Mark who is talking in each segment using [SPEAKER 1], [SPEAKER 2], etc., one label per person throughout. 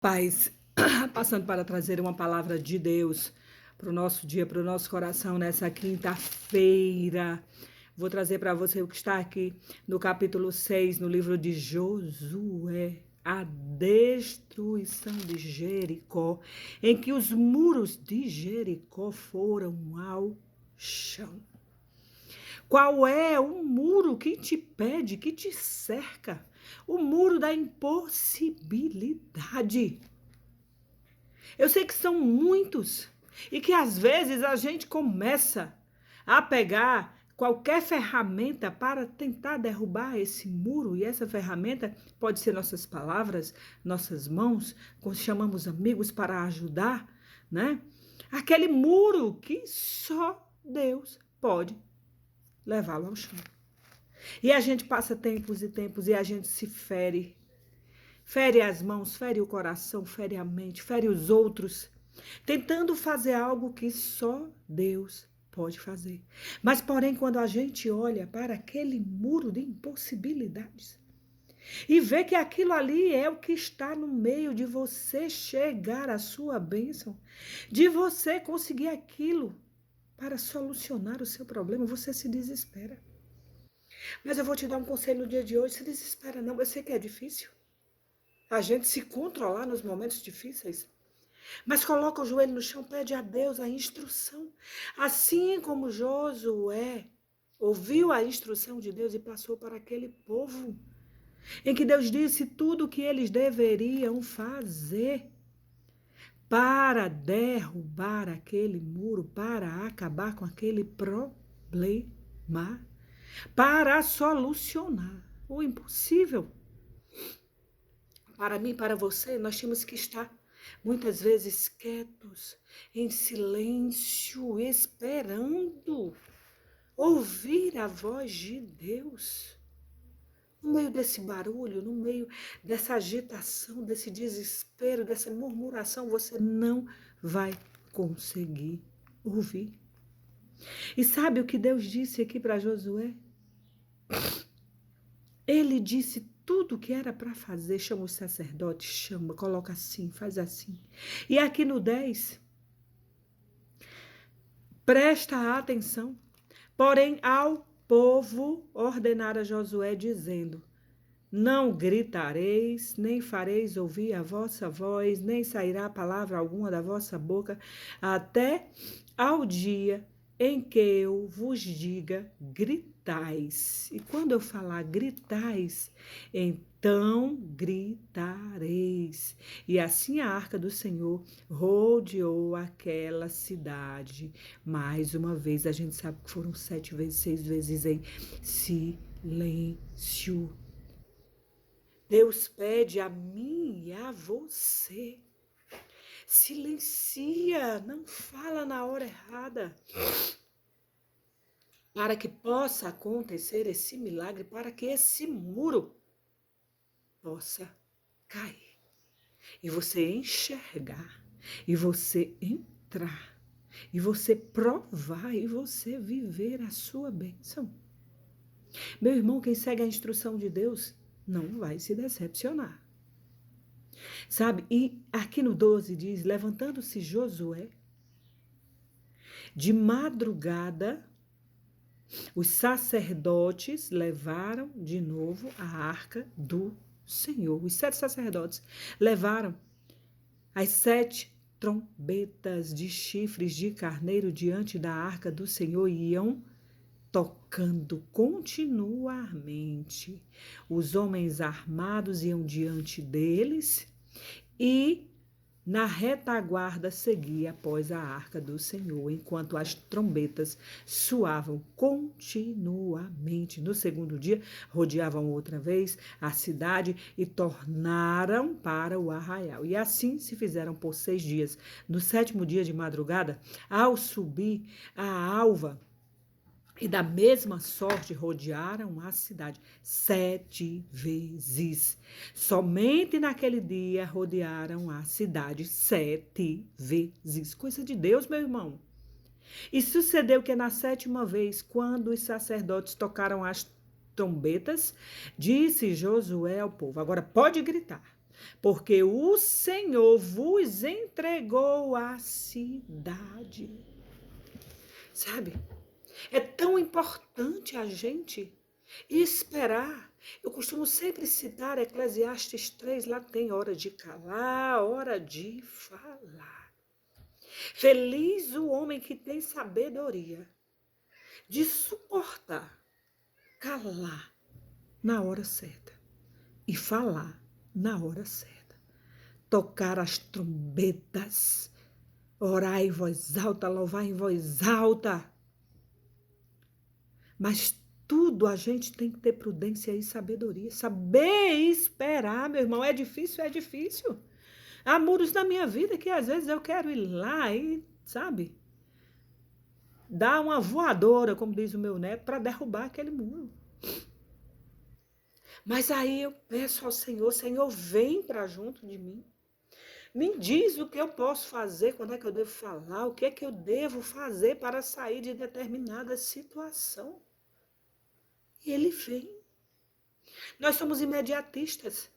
[SPEAKER 1] Paz, passando para trazer uma palavra de Deus para o nosso dia, para o nosso coração nessa quinta-feira. Vou trazer para você o que está aqui no capítulo 6, no livro de Josué, a destruição de Jericó, em que os muros de Jericó foram ao chão. Qual é o muro que te pede, que te cerca? O muro da impossibilidade. Eu sei que são muitos e que às vezes a gente começa a pegar qualquer ferramenta para tentar derrubar esse muro, e essa ferramenta pode ser nossas palavras, nossas mãos, quando chamamos amigos para ajudar, né? Aquele muro que só Deus pode levá-lo ao chão. E a gente passa tempos e tempos e a gente se fere. Fere as mãos, fere o coração, fere a mente, fere os outros, tentando fazer algo que só Deus pode fazer. Mas, porém, quando a gente olha para aquele muro de impossibilidades e vê que aquilo ali é o que está no meio de você chegar à sua bênção, de você conseguir aquilo para solucionar o seu problema, você se desespera. Mas eu vou te dar um conselho no dia de hoje, se desespera não, eu sei que é difícil a gente se controlar nos momentos difíceis, mas coloca o joelho no chão, pede a Deus a instrução. Assim como Josué ouviu a instrução de Deus e passou para aquele povo, em que Deus disse tudo o que eles deveriam fazer para derrubar aquele muro, para acabar com aquele problema, para solucionar o impossível. Para mim, para você, nós temos que estar muitas vezes quietos, em silêncio, esperando ouvir a voz de Deus. No meio desse barulho, no meio dessa agitação, desse desespero, dessa murmuração, você não vai conseguir ouvir. E sabe o que Deus disse aqui para Josué? Ele disse tudo o que era para fazer, chama o sacerdote, chama, coloca assim, faz assim. E aqui no 10, presta atenção. Porém, ao povo ordenara Josué, dizendo: não gritareis, nem fareis ouvir a vossa voz, nem sairá palavra alguma da vossa boca, até ao dia em que eu vos diga gritais. E quando eu falar gritais, então gritareis. E assim a arca do Senhor rodeou aquela cidade. Mais uma vez, a gente sabe que foram 7 vezes, 6 vezes em silêncio. Deus pede a mim e a você. Silencia, não fala na hora errada. Para que possa acontecer esse milagre, para que esse muro possa cair. E você enxergar, e você entrar, e você provar, e você viver a sua bênção. Meu irmão, quem segue a instrução de Deus não vai se decepcionar. Sabe? E aqui no 12 diz, levantando-se Josué, de madrugada, os sacerdotes levaram de novo a arca do Senhor. Os 7 sacerdotes levaram as 7 trombetas de chifres de carneiro diante da arca do Senhor e iam tocando continuamente. Os homens armados iam diante deles e na retaguarda seguia após a arca do Senhor, enquanto as trombetas soavam continuamente. No segundo dia, rodeavam outra vez a cidade e tornaram para o arraial. E assim se fizeram por 6 dias. No 7º dia de madrugada, ao subir a alva, e da mesma sorte rodearam a cidade 7 vezes. Somente naquele dia rodearam a cidade 7 vezes. Coisa de Deus, meu irmão. E sucedeu que na 7ª vez, quando os sacerdotes tocaram as trombetas, disse Josué ao povo: agora pode gritar. porque o Senhor vos entregou a cidade. Sabe? É tão importante a gente esperar. Eu costumo sempre citar Eclesiastes 3, lá tem hora de calar, hora de falar. Feliz o homem que tem sabedoria de suportar, calar na hora certa e falar na hora certa. Tocar as trombetas, orar em voz alta, louvar em voz alta. Mas tudo a gente tem que ter prudência e sabedoria. Saber esperar, meu irmão, é difícil, é difícil. Há muros na minha vida que às vezes eu quero ir lá e, sabe, dar uma voadora, como diz o meu neto, para derrubar aquele muro. Mas aí eu peço ao Senhor, Senhor, vem para junto de mim. Me diz o que eu posso fazer, quando é que eu devo falar, o que é que eu devo fazer para sair de determinada situação. E ele vem. Nós somos imediatistas.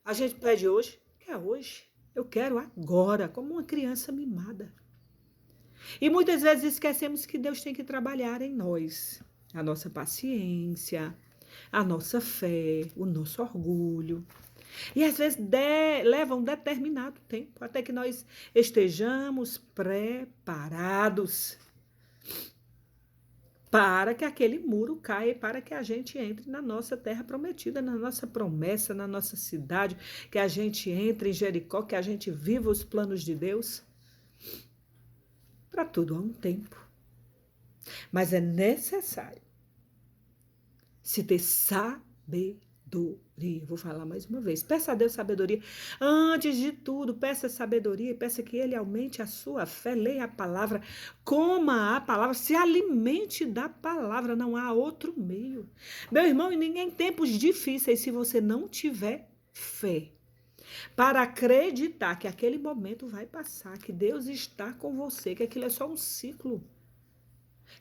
[SPEAKER 1] A gente pede hoje, quer hoje. Eu quero agora, como uma criança mimada. E muitas vezes esquecemos que Deus tem que trabalhar em nós. A nossa paciência, a nossa fé, o nosso orgulho. E às vezes leva um determinado tempo até que nós estejamos preparados para que aquele muro caia e para que a gente entre na nossa terra prometida, na nossa promessa, na nossa cidade, que a gente entre em Jericó, que a gente viva os planos de Deus. Para tudo há um tempo. Mas é necessário se ter sabedoria. Vou falar mais uma vez. Peça a Deus sabedoria. Antes de tudo, peça sabedoria e peça que Ele aumente a sua fé. Leia a palavra, coma a palavra, se alimente da palavra. Não há outro meio. Meu irmão, e nem em tempos difíceis, se você não tiver fé para acreditar que aquele momento vai passar, que Deus está com você, que aquilo é só um ciclo.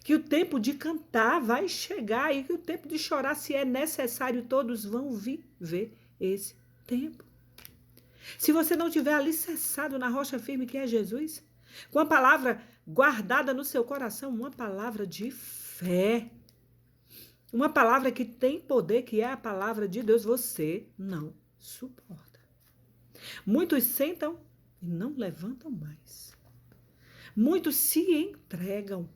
[SPEAKER 1] Que o tempo de cantar vai chegar e que o tempo de chorar, se é necessário, todos vão viver esse tempo. Se você não tiver alicerçado na rocha firme que é Jesus, com a palavra guardada no seu coração, uma palavra de fé, uma palavra que tem poder, que é a palavra de Deus, você não suporta. Muitos sentam e não levantam mais. Muitos se entregam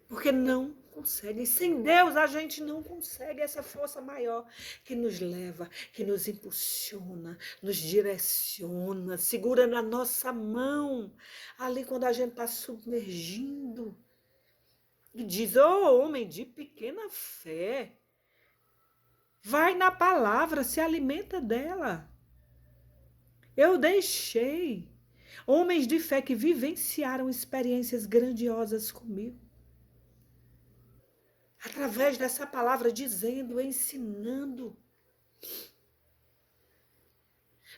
[SPEAKER 1] porque não conseguem. Sem Deus a gente não consegue essa força maior que nos leva, que nos impulsiona, nos direciona, segura na nossa mão, ali quando a gente está submergindo. E diz, ô homem de pequena fé, vai na palavra, se alimenta dela. Eu deixei homens de fé que vivenciaram experiências grandiosas comigo. Através dessa palavra, dizendo, ensinando.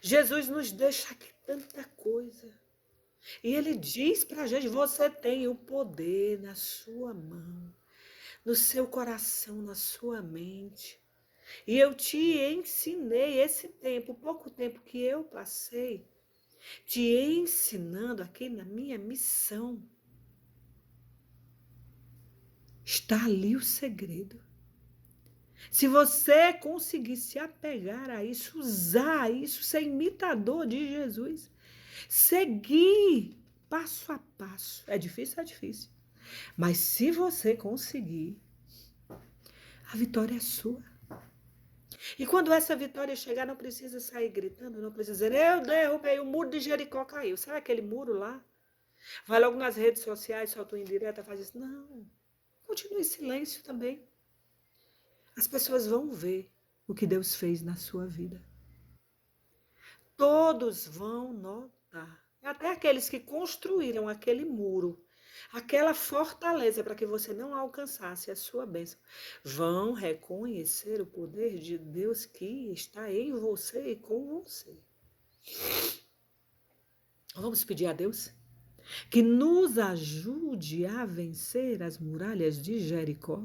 [SPEAKER 1] Jesus nos deixa aqui tanta coisa. E ele diz para a gente, você tem o poder na sua mão, no seu coração, na sua mente. E eu te ensinei esse tempo, pouco tempo que eu passei, te ensinando aqui na minha missão. Está ali o segredo. Se você conseguir se apegar a isso, usar isso, ser imitador de Jesus, seguir passo a passo. É difícil? É difícil. Mas se você conseguir, a vitória é sua. E quando essa vitória chegar, não precisa sair gritando, não precisa dizer, eu derrubei, o muro de Jericó caiu. Sabe aquele muro lá? Vai logo nas redes sociais, solta uma indireta, faz isso. Não. Continue em silêncio também. As pessoas vão ver o que Deus fez na sua vida. Todos vão notar. Até aqueles que construíram aquele muro, aquela fortaleza para que você não alcançasse a sua bênção, vão reconhecer o poder de Deus que está em você e com você. Vamos pedir a Deus que nos ajude a vencer as muralhas de Jericó,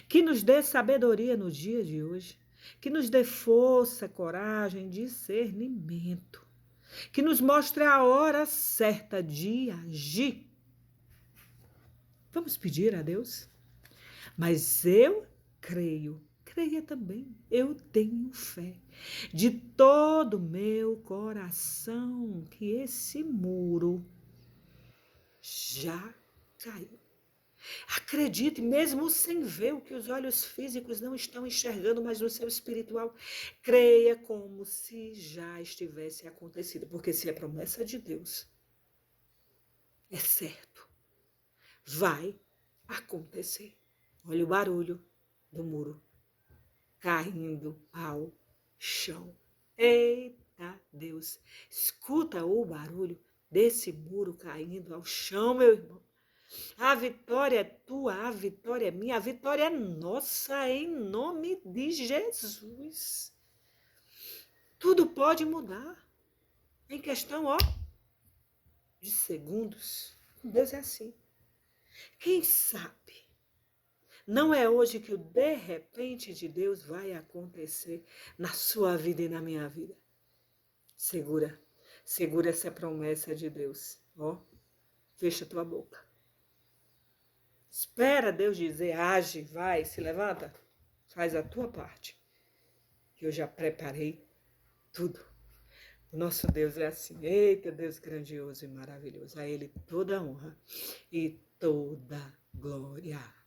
[SPEAKER 1] que nos dê sabedoria no dia de hoje, que nos dê força, coragem, discernimento, que nos mostre a hora certa de agir. Vamos pedir a Deus? Mas eu creia também, eu tenho fé de todo o meu coração que esse muro já caiu. Acredite, mesmo sem ver o que os olhos físicos não estão enxergando, mas no seu espiritual, creia como se já estivesse acontecido, porque se é promessa de Deus, é certo, vai acontecer. Olha o barulho do muro caindo ao chão. Eita Deus, escuta o barulho desse muro caindo ao chão, meu irmão. A vitória é tua, a vitória é minha, a vitória é nossa, em nome de Jesus. Tudo pode mudar em questão, de segundos. Deus é assim. Quem sabe? Não é hoje que o de repente de Deus vai acontecer na sua vida e na minha vida. Segura essa promessa de Deus. Fecha tua boca. Espera Deus dizer, age, vai, se levanta, faz a tua parte. Que eu já preparei tudo. O nosso Deus é assim. Eita, Deus grandioso e maravilhoso. A Ele toda honra e toda glória.